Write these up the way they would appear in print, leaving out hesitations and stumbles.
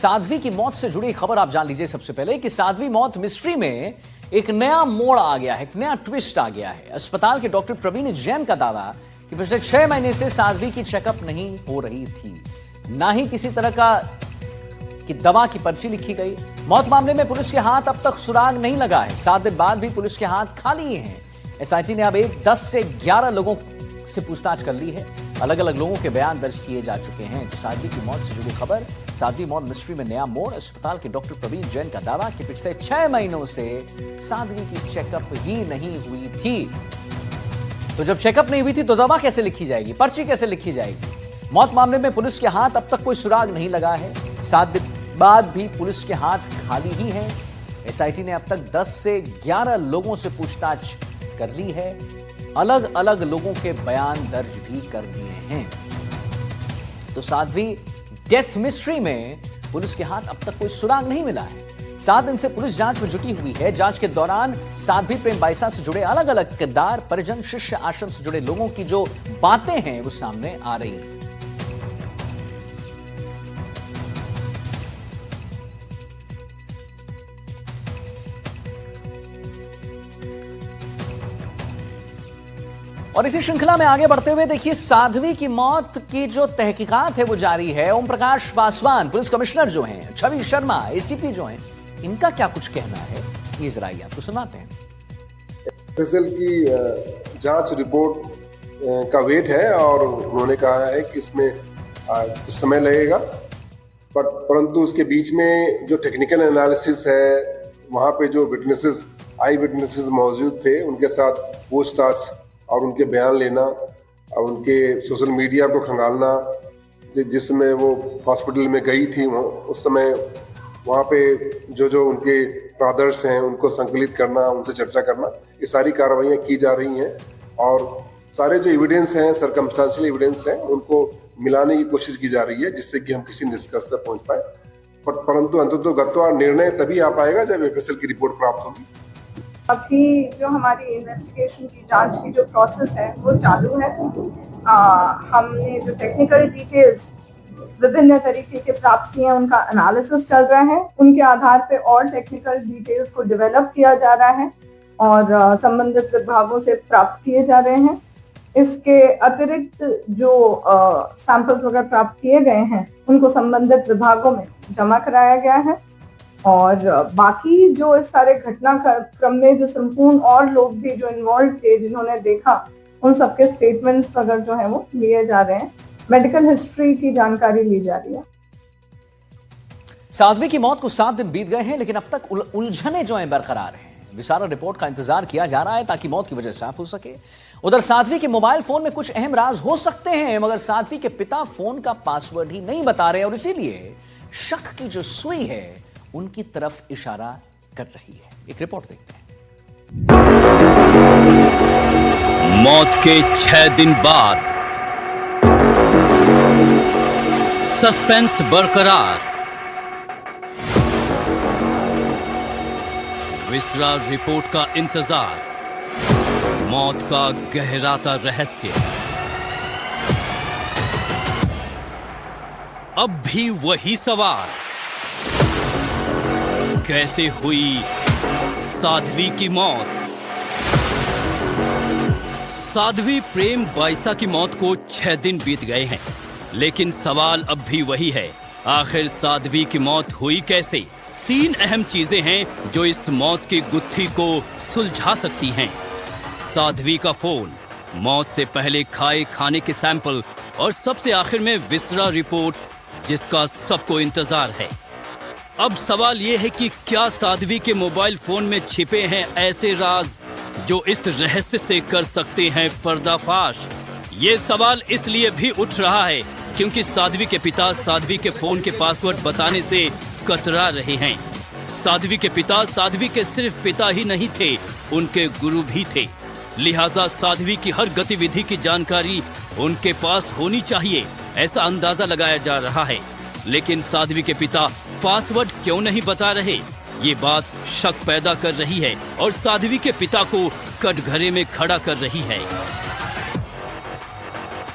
साध्वी की मौत से जुड़ी खबर आप जान लीजिए सबसे पहले कि साध्वी मौत मिस्ट्री में एक नया मोड़ आ गया है, एक नया ट्विस्ट आ गया है। अस्पताल के डॉक्टर प्रवीण जैन का दावा कि पिछले 6 महीने से साध्वी की चेकअप नहीं हो रही थी, ना ही किसी तरह की दवा की पर्ची लिखी गई। मौत मामले में पुलिस के हाथ अब तक सुराग नहीं लगा है। 7 दिन बाद भी पुलिस के हाथ खाली हैं। एसआईटी ने अब 10 से 11 लोगों से पूछताछ कर ली है। अलग अलग लोगों के बयान दर्ज किए जा चुके हैं। तो साध्वी की मौत से जुड़ी खबर, साध्वी मौत मिस्ट्री में नया मोड़। अस्पताल के डॉक्टर प्रवीण जैन का दावा कि पिछले 6 महीनों से साध्वी की चेकअप ही नहीं हुई थी। तो जब चेकअप नहीं हुई थी तो दवा कैसे लिखी जाएगी, पर्ची कैसे लिखी जाएगी? मौत मामले में पुलिस के हाथ अब तक कोई सुराग नहीं लगा है। 7 दिन बाद भी पुलिस के हाथ खाली ही हैं। एसआईटी ने अब तक 10 से 11 लोगों से पूछताछ कर ली है। अलग अलग लोगों के बयान दर्ज भी कर दिए हैं। तो साध्वी डेथ मिस्ट्री में पुलिस के हाथ अब तक कोई सुराग नहीं मिला है। 7 दिन से पुलिस जांच में जुटी हुई है। जांच के दौरान साध्वी प्रेम बाइसा से जुड़े अलग अलग किरदार, परिजन, शिष्य आश्रम से जुड़े लोगों की जो बातें हैं वो सामने आ रही हैं। और इसी श्रृंखला में आगे बढ़ते हुए देखिए, साध्वी की मौत की जो तहकीकात है वो जारी है। ओम प्रकाश पासवान पुलिस कमिश्नर जो हैं, छवि शर्मा एसीपी जो हैं, इनका क्या कुछ कहना है, ये जरा आपको सुनाते हैं। एफएसएल की जांच रिपोर्ट का वेट है और उन्होंने कहा है कि इसमें कुछ समय लगेगा, परंतु उसके बीच में जो टेक्निकल एनालिसिस है, वहाँ पे जो आई विटनेसेस मौजूद थे, उनके साथ पूछताछ और उनके बयान लेना और उनके सोशल मीडिया को खंगालना, जिसमें वो हॉस्पिटल में गई थी, उस समय वहाँ पे जो उनके ब्रदर्स हैं उनको संकलित करना, उनसे चर्चा करना, ये सारी कार्रवाइयाँ की जा रही हैं। और सारे जो एविडेंस हैं, सर्कमस्टेंशियल एविडेंस हैं, उनको मिलाने की कोशिश की जा रही है, जिससे कि हम किसी निष्कर्ष पर पहुँच पाए। परंतु अंततोगत्वा निर्णय तभी आ पाएगा जब एफएसएल की रिपोर्ट प्राप्त होगी। अभी जो हमारी इन्वेस्टिगेशन की जांच की जो प्रोसेस है वो चालू है। हमने जो टेक्निकल डिटेल्स विभिन्न तरीके के प्राप्त किए हैं, उनका एनालिसिस चल रहा है। उनके आधार पे और टेक्निकल डिटेल्स को डेवलप किया जा रहा है और संबंधित विभागों से प्राप्त किए जा रहे हैं। इसके अतिरिक्त जो सैंपल्स वगैरह प्राप्त किए गए हैं, उनको संबंधित विभागों में जमा कराया गया है। और बाकी जो इस सारे घटनाक्रम में जो संपूर्ण और लोग भी जो इन्वॉल्व थे, जिन्होंने देखा, उन सबके स्टेटमेंट्स अगर जो है वो लिए जा रहे हैं। मेडिकल हिस्ट्री की जानकारी ली जा रही है। साध्वी की मौत को 7 दिन बीत गए हैं, लेकिन अब तक उलझने जो हैं बरकरार हैं। विसारा रिपोर्ट का इंतजार किया जा रहा है ताकि मौत की वजह साफ हो सके। उधर साध्वी के मोबाइल फोन में कुछ अहम राज हो सकते हैं, मगर साध्वी के पिता फोन का पासवर्ड ही नहीं बता रहे और इसीलिए शक की जो सुई है उनकी तरफ इशारा कर रही है। एक रिपोर्ट देखते हैं। मौत के 6 दिन बाद सस्पेंस बरकरार। विसरा रिपोर्ट का इंतजार, मौत का गहराता रहस्य। अब भी वही सवाल, कैसे हुई साध्वी की मौत? साध्वी प्रेम बाइसा की मौत को 6 दिन बीत गए हैं, लेकिन सवाल अब भी वही है, आखिर साध्वी की मौत हुई कैसे? 3 अहम चीजें हैं जो इस मौत की गुत्थी को सुलझा सकती हैं। साध्वी का फोन, मौत से पहले खाए खाने के सैंपल और सबसे आखिर में विसरा रिपोर्ट, जिसका सबको इंतजार है। अब सवाल यह है कि क्या साध्वी के मोबाइल फोन में छिपे हैं ऐसे राज जो इस रहस्य से कर सकते हैं पर्दाफाश? ये सवाल इसलिए भी उठ रहा है क्योंकि साध्वी के पिता साध्वी के फोन के पासवर्ड बताने से कतरा रहे हैं। साध्वी के पिता साध्वी के सिर्फ पिता ही नहीं थे, उनके गुरु भी थे। लिहाजा साध्वी की हर गतिविधि की जानकारी उनके पास होनी चाहिए, ऐसा अंदाजा लगाया जा रहा है। लेकिन साध्वी के पिता पासवर्ड क्यों नहीं बता रहे? ये बात शक पैदा कर रही है और साध्वी के पिता को कटघरे में खड़ा कर रही है।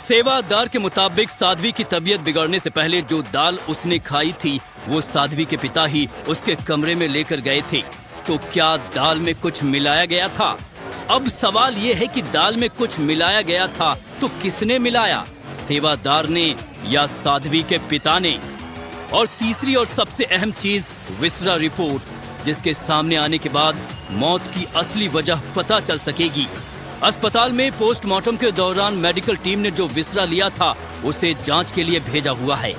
सेवादार के मुताबिक साध्वी की तबीयत बिगड़ने से पहले जो दाल उसने खाई थी वो साध्वी के पिता ही उसके कमरे में लेकर गए थे। तो क्या दाल में कुछ मिलाया गया था? अब सवाल ये है कि दाल में कुछ मिलाया गया था तो किसने मिलाया, सेवादार ने या साध्वी के पिता ने? और तीसरी और सबसे अहम चीज, विसरा रिपोर्ट, जिसके सामने आने के बाद मौत की असली वजह पता चल सकेगी। अस्पताल में पोस्टमार्टम के दौरान मेडिकल टीम ने जो विसरा लिया था उसे जांच के लिए भेजा हुआ है।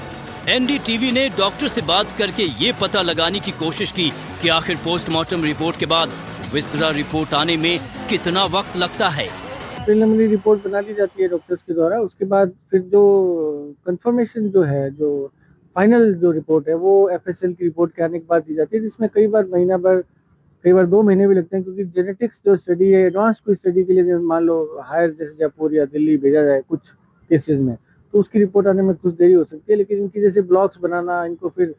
एनडीटीवी ने डॉक्टर से बात करके ये पता लगाने की कोशिश की कि आखिर पोस्टमार्टम रिपोर्ट के बाद विसरा रिपोर्ट आने में कितना वक्त लगता है। प्रिलिमिनरी रिपोर्ट बना दी जाती है डॉक्टर्स के द्वारा, उसके बाद फिर जो कंफर्मेशन जो है, जो फाइनल जो रिपोर्ट है वो एफएसएल की रिपोर्ट के आने के बाद दी जाती है, जिसमें कई बार महीना भर, कई बार 2 महीने भी लगते हैं, क्योंकि जेनेटिक्स जो स्टडी है, एडवांस कोई स्टडी के लिए मान लो हायर जैसे जयपुर या दिल्ली भेजा जाए कुछ केसेस में, तो उसकी रिपोर्ट आने में कुछ देरी हो सकती है। लेकिन इनकी जैसे ब्लॉक्स बनाना, इनको फिर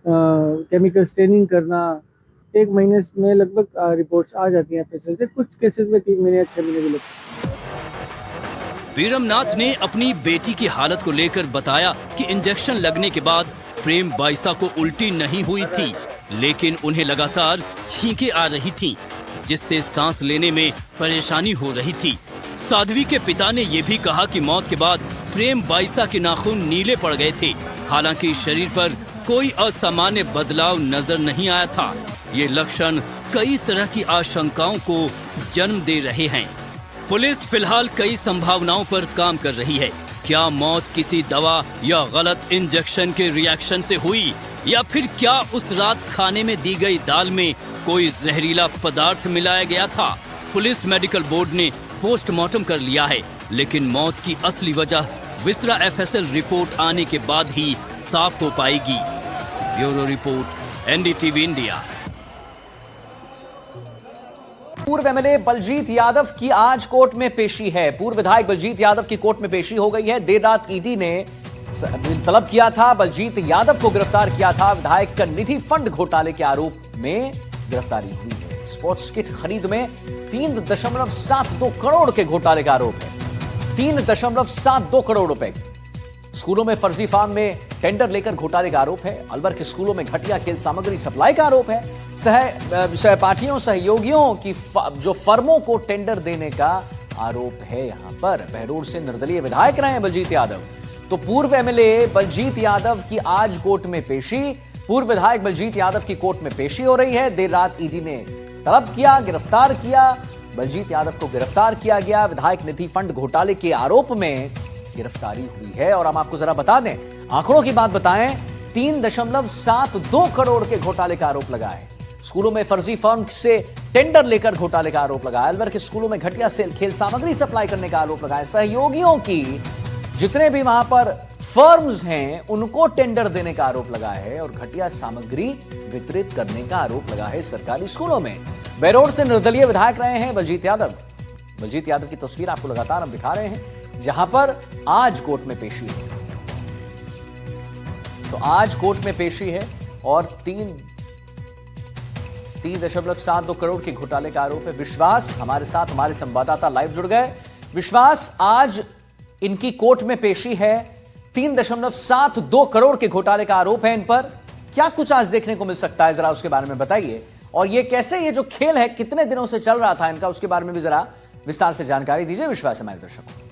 केमिकल स्टेनिंग करना, 1 महीने में लगभग रिपोर्ट्स आ जाती हैं एफएसएल से। कुछ केसेस में 3 महीने या 6 महीने भी लगते हैं। वीरमनाथ ने अपनी बेटी की हालत को लेकर बताया कि इंजेक्शन लगने के बाद प्रेम बाइसा को उल्टी नहीं हुई थी, लेकिन उन्हें लगातार छींकें आ रही थीं, जिससे सांस लेने में परेशानी हो रही थी। साध्वी के पिता ने यह भी कहा कि मौत के बाद प्रेम बाइसा के नाखून नीले पड़ गए थे। हालांकि शरीर पर कोई असामान्य बदलाव नजर नहीं आया था। ये लक्षण कई तरह की आशंकाओं को जन्म दे रहे हैं। पुलिस फिलहाल कई संभावनाओं पर काम कर रही है। क्या मौत किसी दवा या गलत इंजेक्शन के रिएक्शन से हुई, या फिर क्या उस रात खाने में दी गई दाल में कोई जहरीला पदार्थ मिलाया गया था? पुलिस मेडिकल बोर्ड ने पोस्टमार्टम कर लिया है, लेकिन मौत की असली वजह विसरा एफएसएल रिपोर्ट आने के बाद ही साफ हो पाएगी। Bureau report, NDTV India. पूर्व एमएलए बलजीत यादव की आज कोर्ट में पेशी है। पूर्व विधायक बलजीत यादव की कोर्ट में पेशी हो गई है। देर रात ईडी ने तलब किया था, बलजीत यादव को गिरफ्तार किया था। विधायक का निधि फंड घोटाले के आरोप में गिरफ्तारी हुई है। स्पोर्ट्स किट खरीद में 3.72 करोड़ के घोटाले का आरोप है। 3.72 करोड़ रुपए। स्कूलों में फर्जी फार्म में टेंडर लेकर घोटाले का आरोप है। अलवर के स्कूलों में घटिया खेल सामग्री सप्लाई का आरोप है। सहपाठियों सहयोगियों की जो फर्मों को टेंडर देने का आरोप है। यहां पर बहरोड से निर्दलीय विधायक रहे हैं बलजीत यादव। तो पूर्व एमएलए बलजीत यादव की आज कोर्ट में पेशी। पूर्व विधायक बलजीत यादव की कोर्ट में पेशी हो रही है। देर रात ईडी ने तलब किया, गिरफ्तार किया। बलजीत यादव को गिरफ्तार किया गया। विधायक निधि फंड घोटाले के आरोप में गिरफ्तारी हुई है। और हम आपको जरा बता दें, आंकड़ों की बात बताएं, 3.72 करोड़ के घोटाले का आरोप लगा है। स्कूलों में फर्जी फर्म से टेंडर लेकर घोटाले का आरोप लगा है। अलवर के स्कूलों में घटिया खेल सामग्री सप्लाई करने का आरोप लगा है। सहयोगियों की जितने भी वहां पर फर्म्स हैं उनको टेंडर देने का आरोप लगा है और घटिया सामग्री वितरित करने का आरोप लगा है सरकारी स्कूलों में। बहरोड से निर्दलीय विधायक रहे हैं बलजीत यादव। बलजीत यादव की तस्वीर आपको लगातार हम दिखा रहे हैं, जहां पर आज कोर्ट में पेशी है। तो आज कोर्ट में पेशी है और 3.72 करोड़ के घोटाले का आरोप है। विश्वास हमारे साथ, हमारे संवाददाता लाइव जुड़ गए। विश्वास, आज इनकी कोर्ट में पेशी है। 3.72 करोड़ के घोटाले का आरोप है इन पर। क्या कुछ आज देखने को मिल सकता है, जरा उसके बारे में बताइए। और ये कैसे, ये जो खेल है कितने दिनों से चल रहा था इनका, उसके बारे में भी जरा विस्तार से जानकारी दीजिए विश्वास हमारे दर्शकों।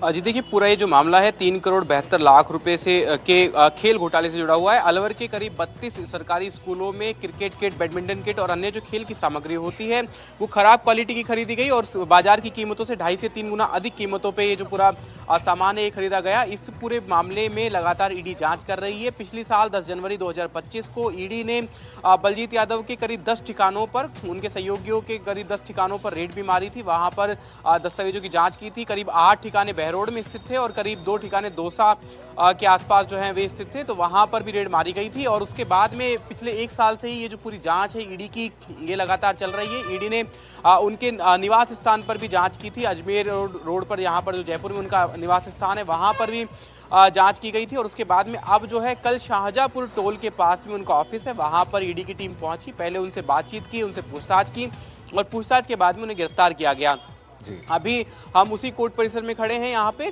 जी देखिए, पूरा ये जो मामला है 3 करोड़ 72 लाख रुपए से के खेल घोटाले से जुड़ा हुआ है। अलवर के करीब 32 सरकारी स्कूलों में क्रिकेट किट, बैडमिंटन किट और अन्य जो खेल की सामग्री होती है वो खराब क्वालिटी की खरीदी गई और बाजार की कीमतों से 2.5 से 3 गुना अधिक कीमतों पे ये जो पूरा सामान है ये खरीदा गया। इस पूरे मामले में लगातार ईडी जांच कर रही है। पिछले साल 10 जनवरी 2025 को ईडी ने बलजीत यादव के करीब 10 ठिकानों पर, उनके सहयोगियों के करीब 10 ठिकानों पर रेड भी मारी थी। वहां पर दस्तावेजों की जांच की थी। करीब 8 ठिकाने रोड में स्थित थे और करीब 2 ठिकाने दौसा के आसपास जो हैं वे स्थित थे, तो वहां पर भी रेड मारी गई थी। और उसके बाद में पिछले 1 साल से ही ये जो पूरी जांच है ईडी की, ये लगातार चल रही है। ईडी ने उनके निवास स्थान पर भी जांच की थी। अजमेर रोड पर, यहाँ पर जो जयपुर में उनका निवास स्थान है, वहां पर भी जांच की गई थी। और उसके बाद में अब जो है कल शाहजहाँपुर टोल के पास में उनका ऑफिस है, वहां पर ईडी की टीम पहुंची। पहले उनसे बातचीत की, उनसे पूछताछ की और पूछताछ के बाद में उन्हें गिरफ्तार किया गया। जी। अभी हम उसी कोर्ट परिसर में खड़े हैं। यहाँ पे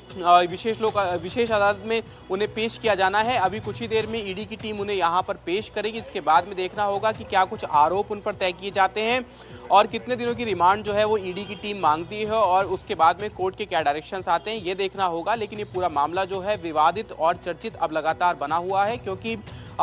विशेष अदालत में उन्हें पेश किया जाना है। अभी कुछ ही देर में ईडी की टीम उन्हें यहाँ पर पेश करेगी। इसके बाद में देखना होगा कि क्या कुछ आरोप उन पर तय किए जाते हैं और कितने दिनों की रिमांड जो है वो ईडी की टीम मांगती है और उसके बाद में कोर्ट के क्या डायरेक्शंस आते हैं ये देखना होगा। लेकिन ये पूरा मामला जो है विवादित और चर्चित अब लगातार बना हुआ है, क्योंकि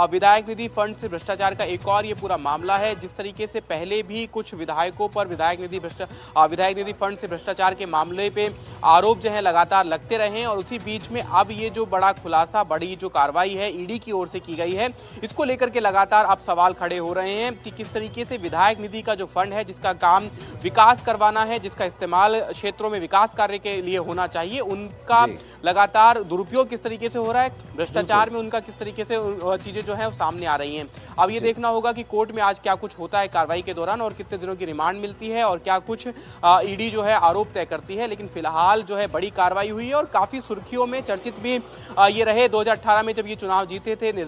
विधायक निधि फंड से भ्रष्टाचार का एक और ये पूरा मामला है। जिस तरीके से पहले भी कुछ विधायकों पर विधायक निधि फंड से भ्रष्टाचार के मामले पे आरोप जो है लगातार लगते रहे हैं और उसी बीच में अब ये जो बड़ा खुलासा, बड़ी जो कार्रवाई है ईडी की ओर से की गई है, इसको लेकर के लगातार अब सवाल खड़े हो रहे हैं कि किस तरीके से विधायक निधि का जो फंड है, जिसका काम विकास करवाना है, जिसका इस्तेमाल क्षेत्रों में विकास कार्य के लिए होना चाहिए, उनका लगातार दुरुपयोग किस तरीके से हो रहा है, भ्रष्टाचार में उनका किस तरीके से चीजें जो है वो सामने आ रही हैं। अब ये देखना होगा कि कोर्ट में आज क्या कुछ होता है कार्रवाई के दौरान और कितने दिनों की रिमांड मिलती है और क्या कुछ ईडी जो है आरोप तय करती है। लेकिन फिलहाल जो है बड़ी कार्रवाई हुई है और काफी सुर्खियों में चर्चित भी ये रहे। 2018 में जब ये चुनाव जीते थे, निर्दलीय